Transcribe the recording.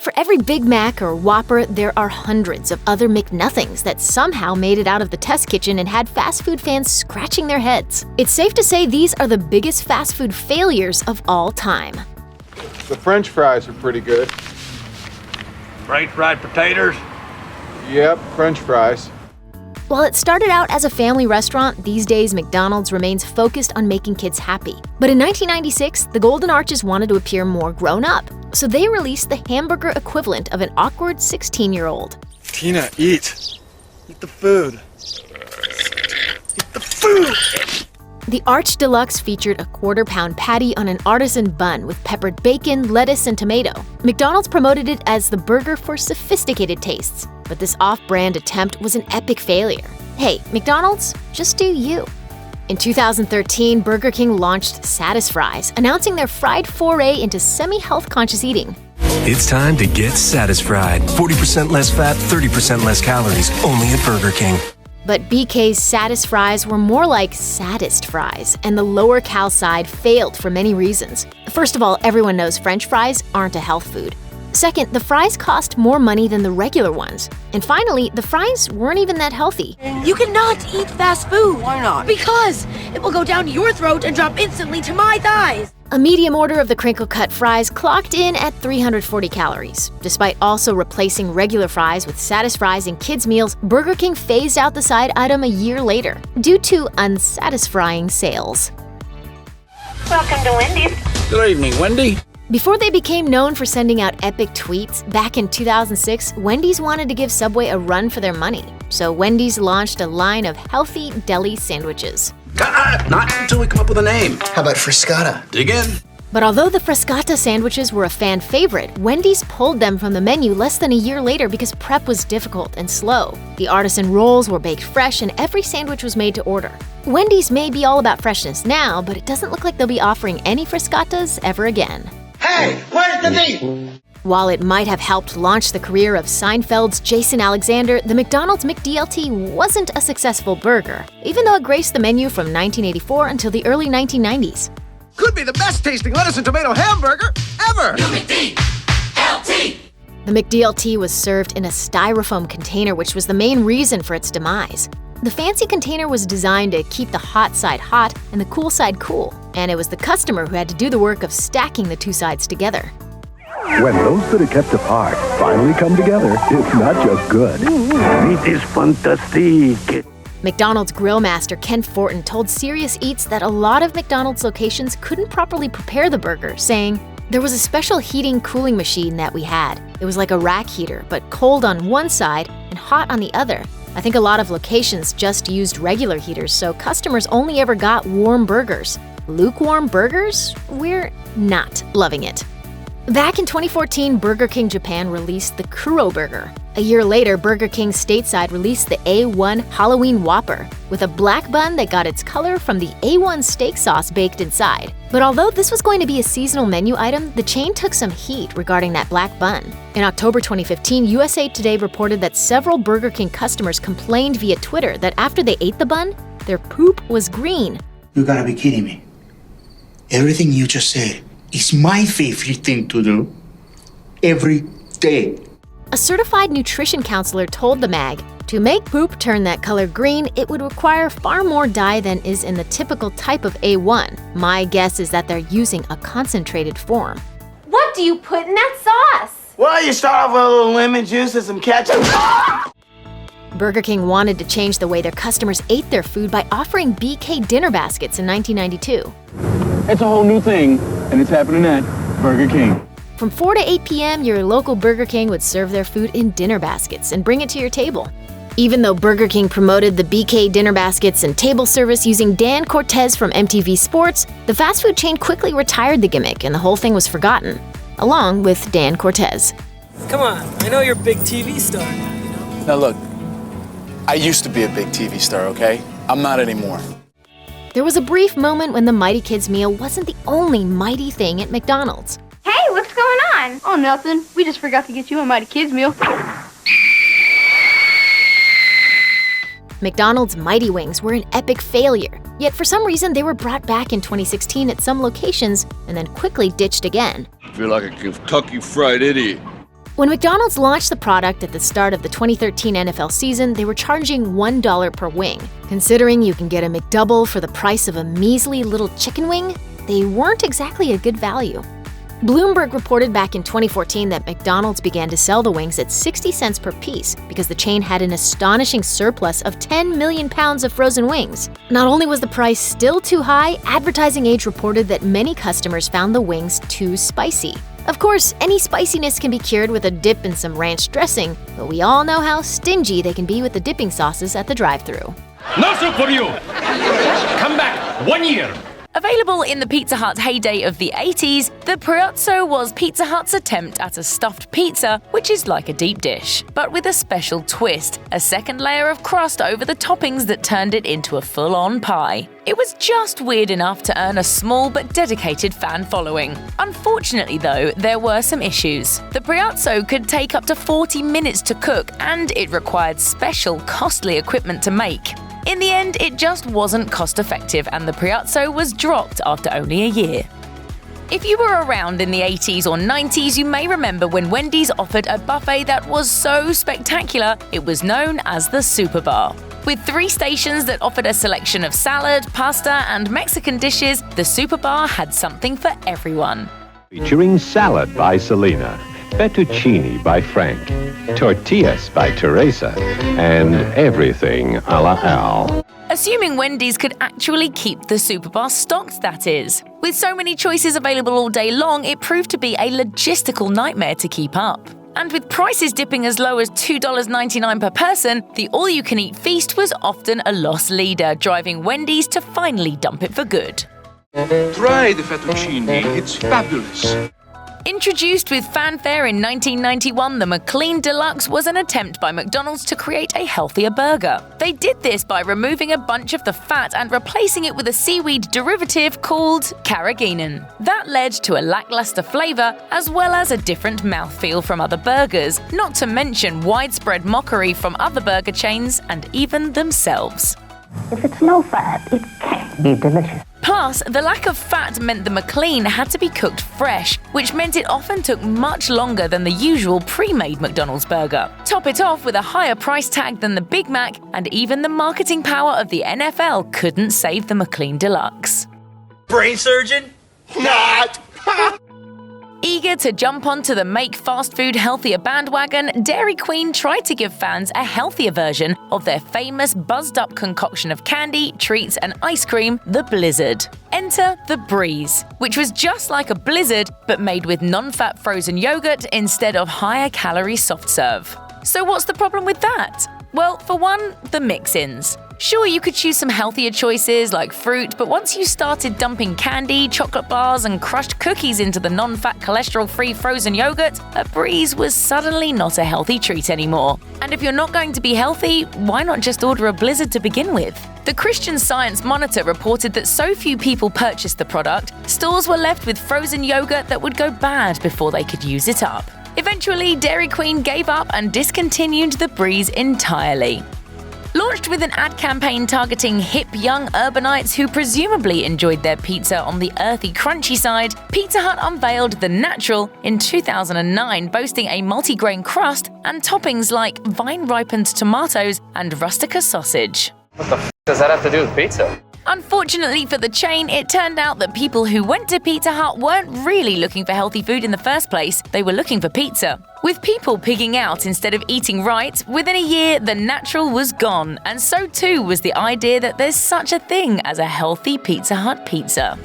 For every Big Mac or Whopper, there are hundreds of other McNothings that somehow made it out of the test kitchen and had fast food fans scratching their heads. It's safe to say these are the biggest fast food failures of all time. The French fries are pretty good. French fried potatoes? Yep, French fries. While it started out as a family restaurant, these days McDonald's remains focused on making kids happy. But in 1996, the Golden Arches wanted to appear more grown up, so they released the hamburger equivalent of an awkward 16-year-old. Tina, eat. Eat the food. Eat the food! The Arch Deluxe featured a quarter-pound patty on an artisan bun with peppered bacon, lettuce, and tomato. McDonald's promoted it as the burger for sophisticated tastes, but this off-brand attempt was an epic failure. Hey, McDonald's, just do you. In 2013, Burger King launched Satisfries, announcing their fried foray into semi-health conscious eating. It's time to get satisfied. 40% less fat, 30% less calories, only at Burger King. But BK's Satisfries were more like saddest fries, and the lower cal side failed for many reasons. First of all, everyone knows French fries aren't a health food. Second, the fries cost more money than the regular ones. And finally, the fries weren't even that healthy. You cannot eat fast food. Why not? Because it will go down your throat and drop instantly to my thighs. A medium order of the crinkle-cut fries clocked in at 340 calories. Despite also replacing regular fries with Satisfries and kids' meals, Burger King phased out the side item a year later due to unsatisfying sales. Welcome to Wendy's. Good evening, Wendy. Before they became known for sending out epic tweets, back in 2006, Wendy's wanted to give Subway a run for their money. So Wendy's launched a line of healthy deli sandwiches. Not until we come up with a name. How about Frescata? Dig in. But although the Frescata sandwiches were a fan favorite, Wendy's pulled them from the menu less than a year later because prep was difficult and slow. The artisan rolls were baked fresh and every sandwich was made to order. Wendy's may be all about freshness now, but it doesn't look like they'll be offering any Frescatas ever again. Hey, where's the meat? While it might have helped launch the career of Seinfeld's Jason Alexander, the McDonald's McDLT wasn't a successful burger, even though it graced the menu from 1984 until the early 1990s. Could be the best tasting lettuce and tomato hamburger ever! McDLT. The McDLT was served in a styrofoam container, which was the main reason for its demise. The fancy container was designed to keep the hot side hot and the cool side cool, and it was the customer who had to do the work of stacking the two sides together. When those that are kept apart finally come together, it's not just good. Meat is fantastic. McDonald's grill master Ken Fortin told Serious Eats that a lot of McDonald's locations couldn't properly prepare the burger, saying, "There was a special heating-cooling machine that we had. It was like a rack heater, but cold on one side and hot on the other. I think a lot of locations just used regular heaters, so customers only ever got warm burgers. Lukewarm burgers? We're not loving it." Back in 2014, Burger King Japan released the Kuro Burger. A year later, Burger King stateside released the A1 Halloween Whopper, with a black bun that got its color from the A1 steak sauce baked inside. But although this was going to be a seasonal menu item, the chain took some heat regarding that black bun. In October 2015, USA Today reported that several Burger King customers complained via Twitter that after they ate the bun, their poop was green. You gotta be kidding me. Everything you just said is my favorite thing to do every day. A certified nutrition counselor told the mag, to make poop turn that color green, it would require far more dye than is in the typical type of A1. My guess is that they're using a concentrated form. What do you put in that sauce? Well, you start off with a little lemon juice and some ketchup. Burger King wanted to change the way their customers ate their food by offering BK dinner baskets in 1992. It's a whole new thing, and it's happening at Burger King. From 4 to 8 p.m., your local Burger King would serve their food in dinner baskets and bring it to your table. Even though Burger King promoted the BK dinner baskets and table service using Dan Cortez from MTV Sports, the fast food chain quickly retired the gimmick and the whole thing was forgotten, along with Dan Cortez. Come on, I know you're a big TV star now, you know? Now look, I used to be a big TV star, okay? I'm not anymore. There was a brief moment when the Mighty Kids meal wasn't the only mighty thing at McDonald's. Hey, what's going on? Oh, nothing. We just forgot to get you a Mighty Kids meal. McDonald's Mighty Wings were an epic failure, yet for some reason they were brought back in 2016 at some locations and then quickly ditched again. I feel like a Kentucky Fried Idiot. When McDonald's launched the product at the start of the 2013 NFL season, they were charging $1 per wing. Considering you can get a McDouble for the price of a measly little chicken wing, they weren't exactly a good value. Bloomberg reported back in 2014 that McDonald's began to sell the wings at 60 cents per piece because the chain had an astonishing surplus of 10 million pounds of frozen wings. Not only was the price still too high, Advertising Age reported that many customers found the wings too spicy. Of course, any spiciness can be cured with a dip and some ranch dressing, but we all know how stingy they can be with the dipping sauces at the drive-thru. No soup for you! Come back 1 year! Available in the Pizza Hut heyday of the 80s, the Priazzo was Pizza Hut's attempt at a stuffed pizza, which is like a deep dish, but with a special twist, a second layer of crust over the toppings that turned it into a full-on pie. It was just weird enough to earn a small but dedicated fan following. Unfortunately though, there were some issues. The Priazzo could take up to 40 minutes to cook, and it required special, costly equipment to make. In the end, it just wasn't cost-effective, and the Priazzo was dropped after only a year. If you were around in the 80s or 90s, you may remember when Wendy's offered a buffet that was so spectacular, it was known as the Superbar. With 3 stations that offered a selection of salad, pasta, and Mexican dishes, the Superbar had something for everyone. Featuring salad by Selena, fettuccine by Frank, tortillas by Teresa, and everything a la Al. Assuming Wendy's could actually keep the Superbar stocked, that is. With so many choices available all day long, it proved to be a logistical nightmare to keep up. And with prices dipping as low as $2.99 per person, the all-you-can-eat feast was often a loss leader, driving Wendy's to finally dump it for good. Try the fettuccine, it's fabulous. Introduced with fanfare in 1991, the McLean Deluxe was an attempt by McDonald's to create a healthier burger. They did this by removing a bunch of the fat and replacing it with a seaweed derivative called carrageenan. That led to a lackluster flavor as well as a different mouthfeel from other burgers, not to mention widespread mockery from other burger chains and even themselves. If it's low fat, it can be delicious. Plus, the lack of fat meant the McLean had to be cooked fresh, which meant it often took much longer than the usual pre-made McDonald's burger. Top it off with a higher price tag than the Big Mac, and even the marketing power of the NFL couldn't save the McLean Deluxe. Brain surgeon? Not! Eager to jump onto the make fast food healthier bandwagon, Dairy Queen tried to give fans a healthier version of their famous buzzed-up concoction of candy, treats, and ice cream, the Blizzard. Enter the Breeze, which was just like a Blizzard but made with non-fat frozen yogurt instead of higher-calorie soft serve. So what's the problem with that? Well, for one, the mix-ins. Sure, you could choose some healthier choices like fruit, but once you started dumping candy, chocolate bars, and crushed cookies into the non-fat cholesterol-free frozen yogurt, a Breeze was suddenly not a healthy treat anymore. And if you're not going to be healthy, why not just order a Blizzard to begin with? The Christian Science Monitor reported that so few people purchased the product, stores were left with frozen yogurt that would go bad before they could use it up. Eventually, Dairy Queen gave up and discontinued the Breeze entirely. Launched with an ad campaign targeting hip young urbanites who presumably enjoyed their pizza on the earthy, crunchy side, Pizza Hut unveiled the Natural in 2009, boasting a multi-grain crust and toppings like vine-ripened tomatoes and rustica sausage. What the f does that have to do with pizza? Unfortunately for the chain, it turned out that people who went to Pizza Hut weren't really looking for healthy food in the first place, they were looking for pizza. With people pigging out instead of eating right, within a year the Natural was gone, and so too was the idea that there's such a thing as a healthy Pizza Hut pizza.